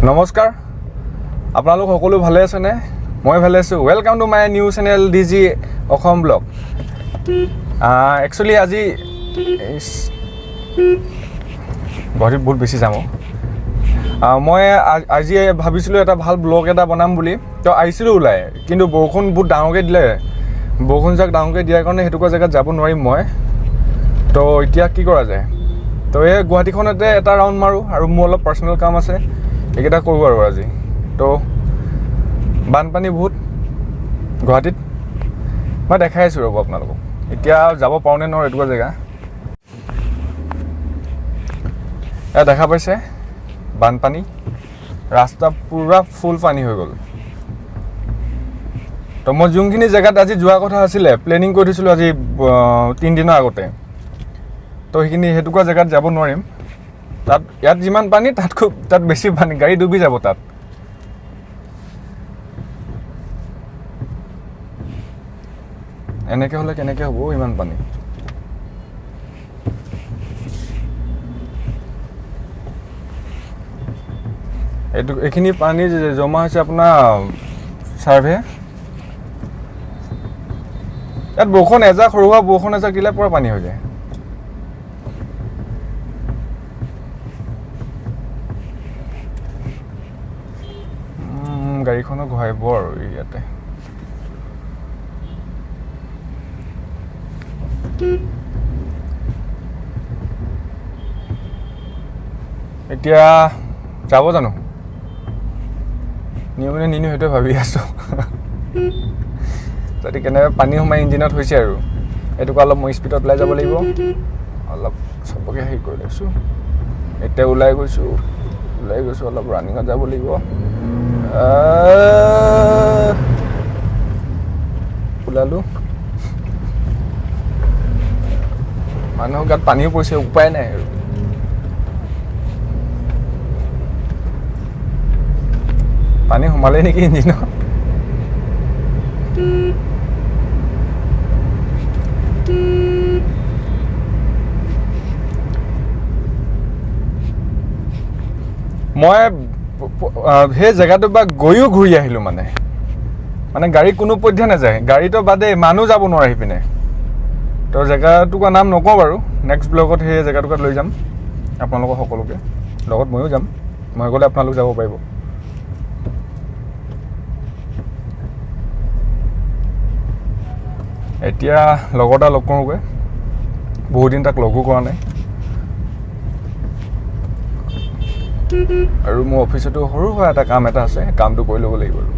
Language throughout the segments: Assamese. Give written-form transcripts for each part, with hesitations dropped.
নমস্কাৰ আপোনালোক সকলো ভালে আছে নে মই ভালে আছো welcome to my new channel dgaxomvlog actually আজি বহুত বেছি যাম মই আজি ভাবিছিলো এটা ভাল ব্লগ এটা বনাম বুলি তো আইছিলো উলাই কিন্তু বৰখুন বহুত ডাঙৰকে দিলে বৰখুন যাক ডাঙৰকে দিয়াৰ কাৰণে হেতুকা জায়গাত যাব নোৱাৰিম মই তো এতিয়া কি কৰা যায় তো এই গুৱাহাটীখনতে এটা ৰাউন্ড মাৰো আৰু মোৰ অলপ পাৰ্সোনাল কাম আছে একেটা কৰো আৰু আজি তো বানপানী বহুত গুৱাহাটীত মই দেখাই আছো ৰব আপোনালোকক এতিয়া যাব পাওনে ন এটুকা জায়গা এ দেখা পাইছে বানপানী ৰাস্তা পুৰা ফুল পানী হৈ গ'ল তো মই যোনখিনি জায়গাত আজি যোৱা কথা আছিল প্লেনিং কৰি দিছিলো আজি 3 দিনৰ আগতে তো সেইখিনি হেতুকা জায়গাত যাব নোৱাৰিম তাত ইয়াত যিমান পানী তাত বেছি পানী গাড়ী ডুবি যাব তাত এনেকে হলে কেনেকে হ'ব ইমান পানী এইখিনি পানী জমা হৈছে আপোনাৰ সাৰ্ভে ইয়াত বৰষুণ এজাক সৰুৱা বৰষুণ এজাক দিলে পুৰা পানী হৈ যায় গাড়ীখনো ঘূৰাইব আৰু ইয়াতে এতিয়া যাব জানো নিয়মনে নিনো সেইটো ভাবি আছো যদি কেনেকৈ পানী সোমাই ইঞ্জিনত হৈছে আৰু এইটোক অলপ মই স্পীডত ওলাই যাব লাগিব অলপ সবকে হেৰি কৰি লৈছোঁ এতিয়া ওলাই গৈছোঁ অলপ ৰানিঙত যাব লাগিব ওলালো মানুহৰ গাত পানীও পৰিছে উপায় নাই আৰু পানী সোমালে নেকি ইঞ্জিনত মই সেই জেগাটো বা গৈও ঘূৰি আহিলোঁ মানে গাড়ী কোনো পধ্যে নাযায় গাড়ীটো বাদে মানুহ যাব নোৱাৰে সিপিনে তো জেগাটুকুৰা নাম নকওঁ বাৰু নেক্সট ব্লগত সেই জেগাটুকুৰাত লৈ যাম আপোনালোকক সকলোকে লগত ময়ো যাম মই গ'লে আপোনালোক যাব পাৰিব এতিয়া লগৰ এটা লগ কৰোঁগৈ বহুত দিন তাক লগো কৰা নাই আৰু মোৰ অফিচতো সৰু সুৰা এটা কাম এটা আছে কামটো কৰি ল'ব লাগিব আৰু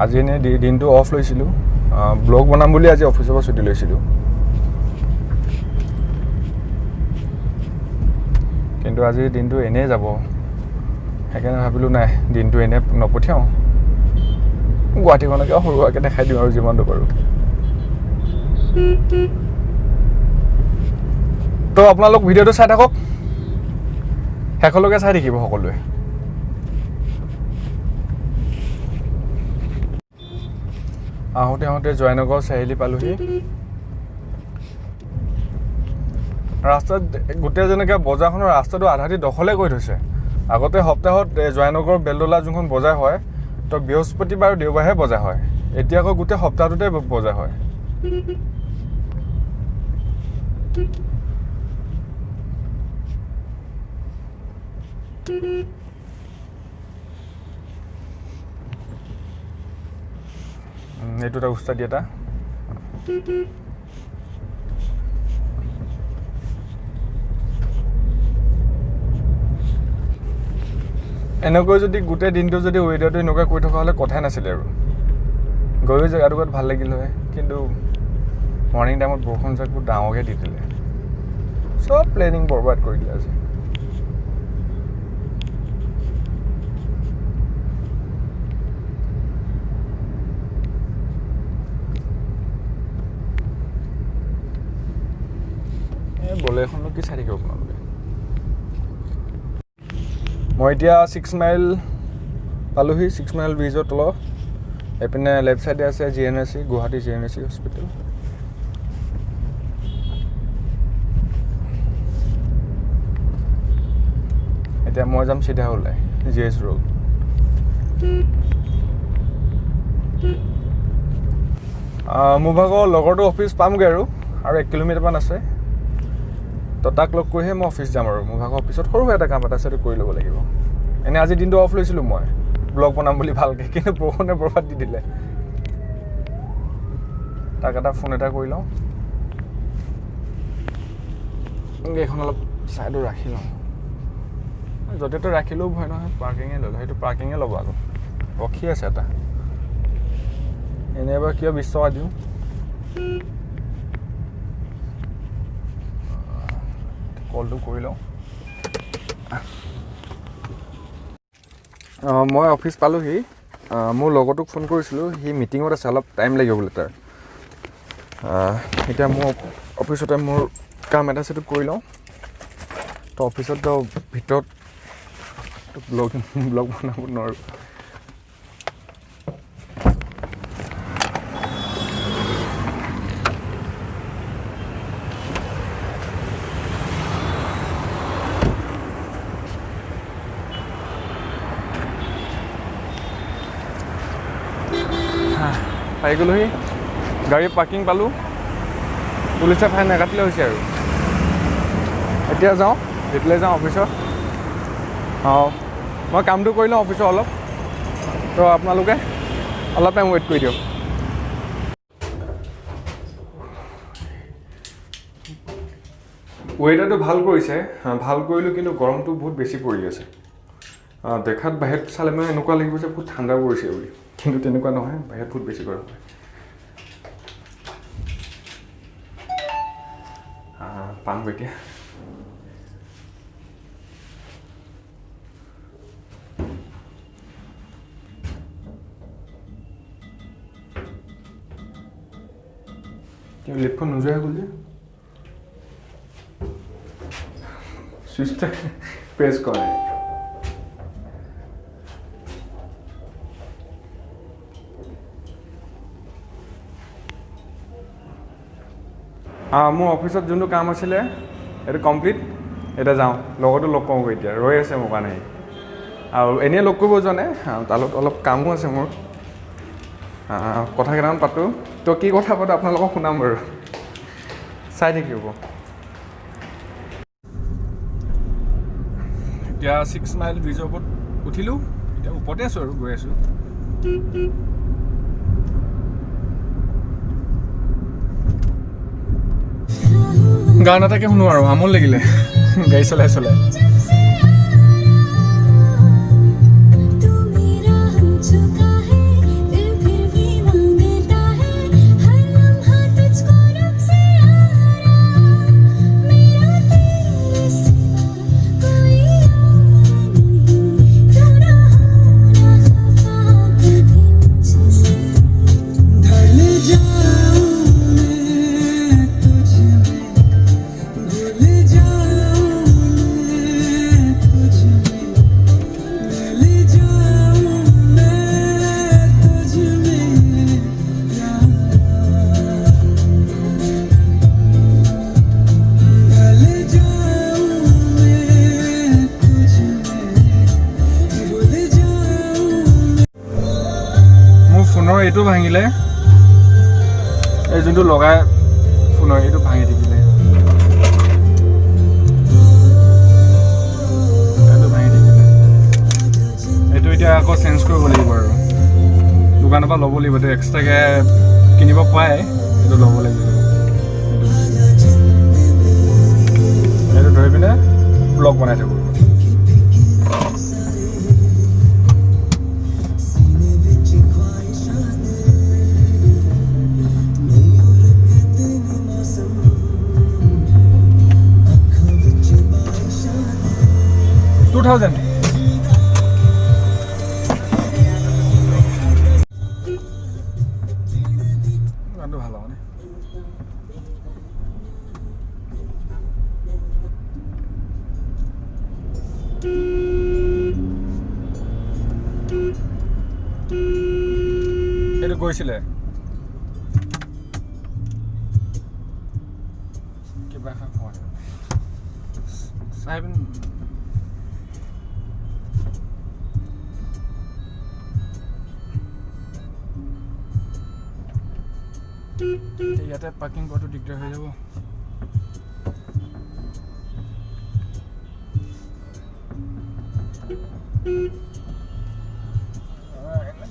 আজি এনেই দিনটো অফ লৈছিলোঁ ব্লগ বনাম বুলি আজি অফিচৰ পৰা ছুটি লৈছিলোঁ কিন্তু আজি দিনটো এনেই যাব সেইকাৰণে ভাবিলোঁ নাই দিনটো এনেই নপঠিয়াওঁ গুৱাহাটীখনকে সৰু সুৰাকৈ দেখাই দিওঁ আৰু যিমানটো পাৰোঁ তো আপোনালোক ভিডিঅ'টো চাই থাকক শেষলৈকে চাই থাকিব সকলোৱে আহোঁতে জয়নগৰ চাৰিআলি পালোহি ৰাস্তাত গোটেই যেনেকৈ বজাৰখনৰ ৰাস্তাটো আধাটি দখলে কৰি থৈছে আগতে সপ্তাহত জয়নগৰ বেলতলা যোনখন বজাৰ হয় তো বৃহস্পতিবাৰ আৰু দেওবাৰহে বজাৰ হয় এতিয়া আকৌ গোটেই সপ্তাহটোতে বজাৰ হয় এইটো এটা উস্তাদি এটা এনেকৈ যদি গোটেই দিনটো যদি ৱেডাৰটো এনেকুৱা কৰি থকা হ'লে কথাই নাছিলে আৰু গৈও জেগাটুকুৰাত ভাল লাগিল হয় কিন্তু মৰ্ণিং টাইমত বৰষুণ যাক বহুত ডাঙৰকৈ দি দিলে চব প্লেনিং বৰবাদ কৰি দিলে আজি বলেৰখননো কি চাই থাকিব আপোনালোকে মই এতিয়া 6 মাইল পালোহি 6 মাইল ব্ৰিজৰ তলত এইপিনে লেফ্ট চাইডে আছে GNSC গুৱাহাটী GNSC হস্পিটেল এতিয়া মই যাম চিধা ওলাই GS ৰোড মোৰ ভাগৰ লগৰটো অফিচ পামগৈ আৰু 1 কিলোমিটাৰমান আছে তো তাক লগ কৰিহে মই অফিচ যাম আৰু মোৰ ভাগৰ অফিচত সৰু এটা কাম এটা আছে কৰি ল'ব লাগিব এনে আজি দিনটো অফ লৈছিলোঁ মই ব্লগ বনাম বুলি ভালকৈ কিন্তু বৰষুণে বৰবাদ দি দিলে তাক এটা ফোন এটা কৰি লওঁ এইখন অলপ ছাইডত ৰাখি লওঁ য'তে ৰাখিলেও ভয় নহয় পাৰ্কিঙে ল'লোঁ সেইটো পাৰ্কিঙে ল'ব আকৌ ৰখি আছে এটা এনেই এবাৰ কিয় 20 টকা দিওঁ কলটো কৰি লওঁ মই অফিচ পালোহি মোৰ লগৰটোক ফোন কৰিছিলোঁ সি মিটিঙত আছে অলপ টাইম লাগিব বোলে তাৰ এতিয়া মোৰ অফিচতে মোৰ কাম এটা আছে কৰি লওঁ তো অফিচত ভিতৰত ব্লগ বনাব নোৱাৰোঁ পাই গ'লোহি গাড়ী পাৰ্কিং পালোঁ পুলিচে ফাইন নাকাটিলে হৈছে আৰু এতিয়া যাওঁ ভিতৰলৈ যাওঁ অফিচত মই কামটো কৰি লওঁ অফিচৰ অলপ তো আপোনালোকে অলপ টাইম ৱেইট কৰি দিয়ক ৱেডাৰটো ভাল কৰিছে ভাল কৰিলোঁ কিন্তু গৰমটো বহুত বেছি পৰি আছে দেখাত বাহিৰত চালে মানে এনেকুৱা লাগিব যে বহুত ঠাণ্ডা পৰিছে বুলি কিন্তু তেনেকুৱা নহয় বাহিৰত বহুত বেছি গৰম হয় পাম এতিয়া লিফ্টখন নোযোৱা হৈ গ'ল যে চুইচটা প্ৰেছ কৰে মোৰ অফিচত যোনটো কাম আছিলে এইটো কমপ্লিট এতিয়া যাওঁ লগতো লগ কৰোঁগৈ এতিয়া ৰৈ আছে মোৰ কাৰণে আৰু এনেই লগ কৰিব যোৱা নাই তালত অলপ কামো আছে মোৰ কথা কেইটামান পাতোঁ তো কি কথা পাতোঁ আপোনালোকক শুনাম বাৰু চাই থাকিব এতিয়া 6 মাইল ব্ৰিজৰ ওপৰত উঠিলোঁ এতিয়া ওপৰতে আছোঁ আৰু গৈ আছোঁ গান এটাকে শুনো আৰু আমোল লাগিলে গাড়ী চলাই চলাই এইটো ভাঙিলে এই যোনটো লগাই ফোনৰ এইটো ভাঙি থাকিলে এইটো এতিয়া আকৌ চেঞ্জ কৰিব লাগিব আৰু দোকানৰ পৰা ল'ব লাগিব এইটো এক্সট্ৰাকৈ কিনিব পায় এইটো ল'ব লাগিব এইটো ধৰি পিনে ব্লগ বনাই থাকোঁ $2,000 গানটো ভাল মানে এইটো গৈছিলে কিবা এখন চাই ইয়াতে পাৰ্কিং কৰাটো দিগদাৰ হৈ যাব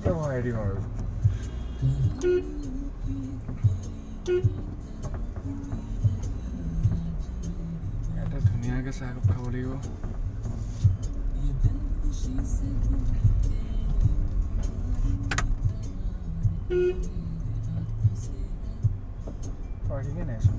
বহাই দিম আৰু ইয়াতে ধুনীয়াকৈ চাহ একাপ খাব লাগিব পাৰ্কিঙে নাইচোন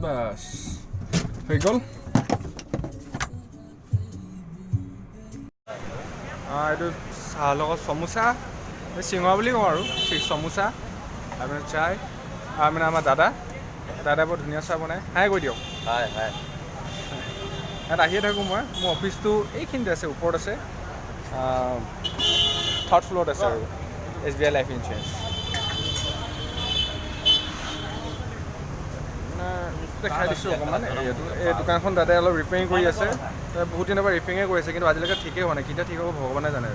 বাস হৈ গ'ল এইটো চাহৰ লগত সমোচা চিঙৰা বুলি কওঁ আৰু সমোচা তাৰমানে চাই মানে আমাৰ দাদাই বৰ ধুনীয়া চাহ বনায় হাই কৈ দিয়ক হাই হাই ইয়াত আহিয়ে থাকোঁ মই মোৰ অফিচটো এইখিনিতে আছে ওপৰত আছে 3rd ফ্ল'ৰত আছে আৰু SBI লাইফ ইঞ্চুৰেঞ্চ দেখাই দিছোঁ অকণমান এই দোকানখন দাদাই অলপ ৰিপেয়াৰিং কৰি আছে বহুত দিনৰ পৰা ৰিপেয়াৰিঙে কৰি আছে কিন্তু আজিলৈকে ঠিকেই হোৱা নাই কেতিয়া ঠিক হ'ব ভগৱানে জানে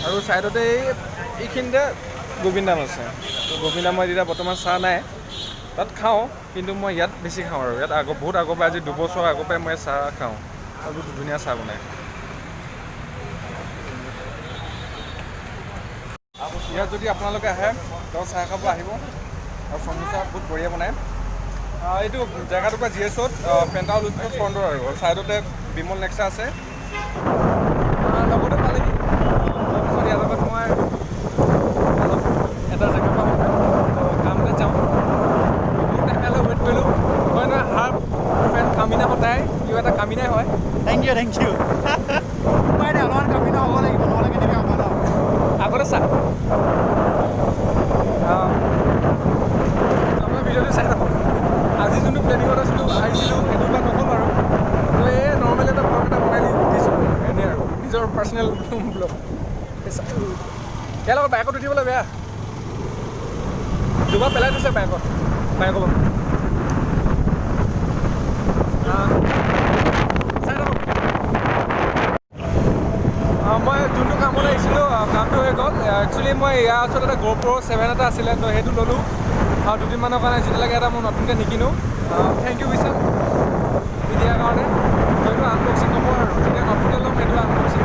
আৰু ছাইডতে এইখিনিতে গোবিন্দাম আছে গোবিন্দাম মই এতিয়া বৰ্তমান চাহ নাই তাত খাওঁ কিন্তু মই ইয়াত বেছি খাওঁ আৰু ইয়াত বহুত আগৰ পৰা আজি 2 বছৰ আগৰ পৰাই মই চাহ খাওঁ আৰু বহুত ধুনীয়া চাহ বনায় ইয়াত যদি আপোনালোকে আহে তেওঁ চাহ খাব আহিব আৰু সমোচা বহুত বঢ়িয়া বনায় এইটো জেগাটোৰ পৰা GSত পেণ্টাউল উৎসৱ ফ্ৰণ্টৰ আৰু ছাইডতে বিমল নেক্সা আছে লগতে পালেহি তাৰপিছত ইয়াৰ লগত মই অলপ এটা জেগাৰ পৰা কামলৈ যাওঁ বহুত টাইমলৈ ৱেইট কৰিলোঁ মই নহয় হাৰ ফ্ৰেণ্ড কামিনা সদায় ইও এটা কামিনাই হয় থেংক ইউ উপায় নাই অলপমান কামিনা হ'ব লাগিব নহ'লে কেনেকৈ হ'ব ন আগতে চা আপোনাৰ ভিডিঅ'টো চাই থাকক আজি যোনটো প্লেনিঙত আহিছিলোঁ সেইটো বা নক'ম আৰু এই নৰ্মেল এটা ব্লগ এটা বনাই দিছোঁ এনেই আৰু নিজৰ পাৰ্চনেল ব্লগ ইয়াৰ লগত বাইকত উঠিবলৈ বেয়া দুবাৰ পেলাই থৈছে বাইকত চাই থাকক মই যোনটো কামলৈ আহিছিলোঁ কামটো হৈ গ'ল একচুৱেলি মই ইয়াৰ ওচৰত এটা GoPro 7 এটা আছিলে তো সেইটো ল'লোঁ আৰু 2 দিনমানৰ কাৰণে যেতিয়ালৈকে এটা মই নতুনকৈ নিকিনো থেংক ইউ বিশাল দিয়াৰ কাৰণে সেইটো আনবক্সিং হ'ব আৰু যেতিয়া নতুনকৈ ল'ম সেইটো আনবক্সিং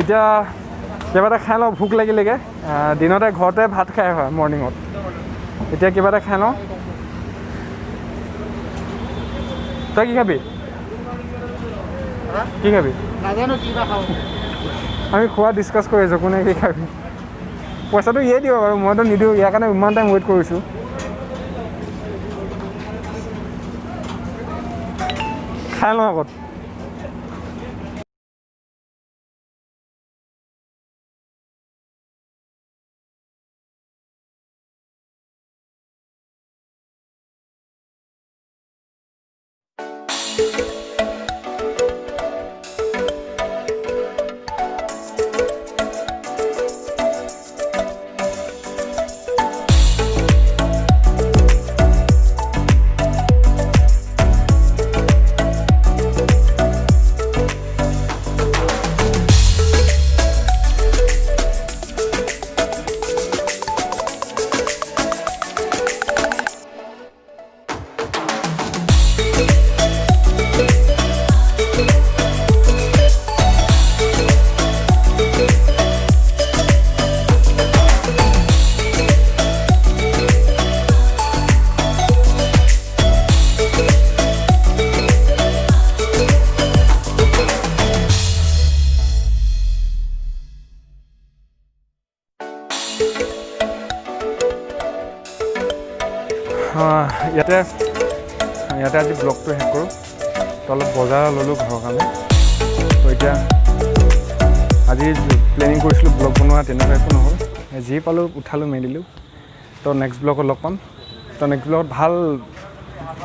এতিয়া কিবা এটা খাই লওঁ ভোক লাগিলেগৈ দিনতে ঘৰতে ভাত খাই হয় মৰ্ণিঙত এতিয়া কিবা এটা খাই লওঁ তই কি খাবি কি খাবি নাজানো কিবা খাওঁ আমি খোৱা ডিছকাছ কৰি আছোঁ কোনে কি খাবি পইচাটো ইয়ে দিব বাৰু মইতো নিদিওঁ ইয়াৰ কাৰণে ইমান টাইম ৱেইট কৰিছোঁ খাই লওঁ আগত ইয়াতে আজি ব্লগটো শেষ কৰোঁ তো অলপ বজাৰ ল'লোঁ ঘৰৰ কাৰণে তো এতিয়া আজি প্লেনিং কৰিছিলোঁ ব্লগ বনোৱা তেনেকুৱা একো নহ'ল যি পালোঁ উঠালোঁ মেলিলোঁ তো নেক্সট ব্লগত লগ পাম তো নেক্সট ব্লগত ভাল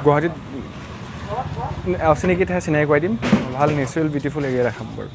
গুৱাহাটীত অচিনাকি ঠাই চিনাকি কৰাই দিম ভাল নেচাৰেল বিউটিফুল এৰিয়া দেখাম বাৰু